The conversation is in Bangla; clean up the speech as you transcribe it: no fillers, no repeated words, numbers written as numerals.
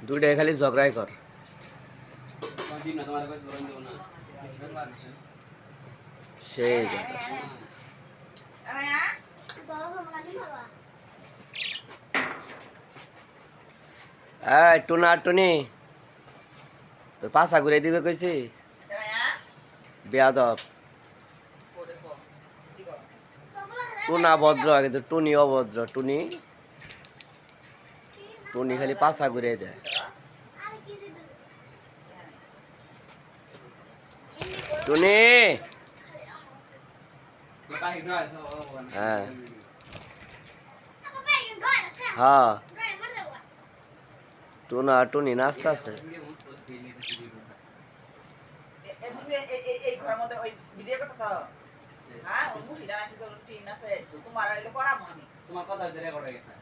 দুইটাই খালি ঝগড়াই কর। সেই টুনা টুনি তোর পাশা ঘুরে দিবে কইছি বেয়াদব। টুনা ভদ্র কিন্তু টুনি অভদ্র। টুনি টুনি খালি পাশা ঘুরে দেয়। টুনি হ্যাঁ হ্যাঁ টুনা টুনি নাচতে আছে। তোমার কথা রেকর্ড হয়ে গেছে।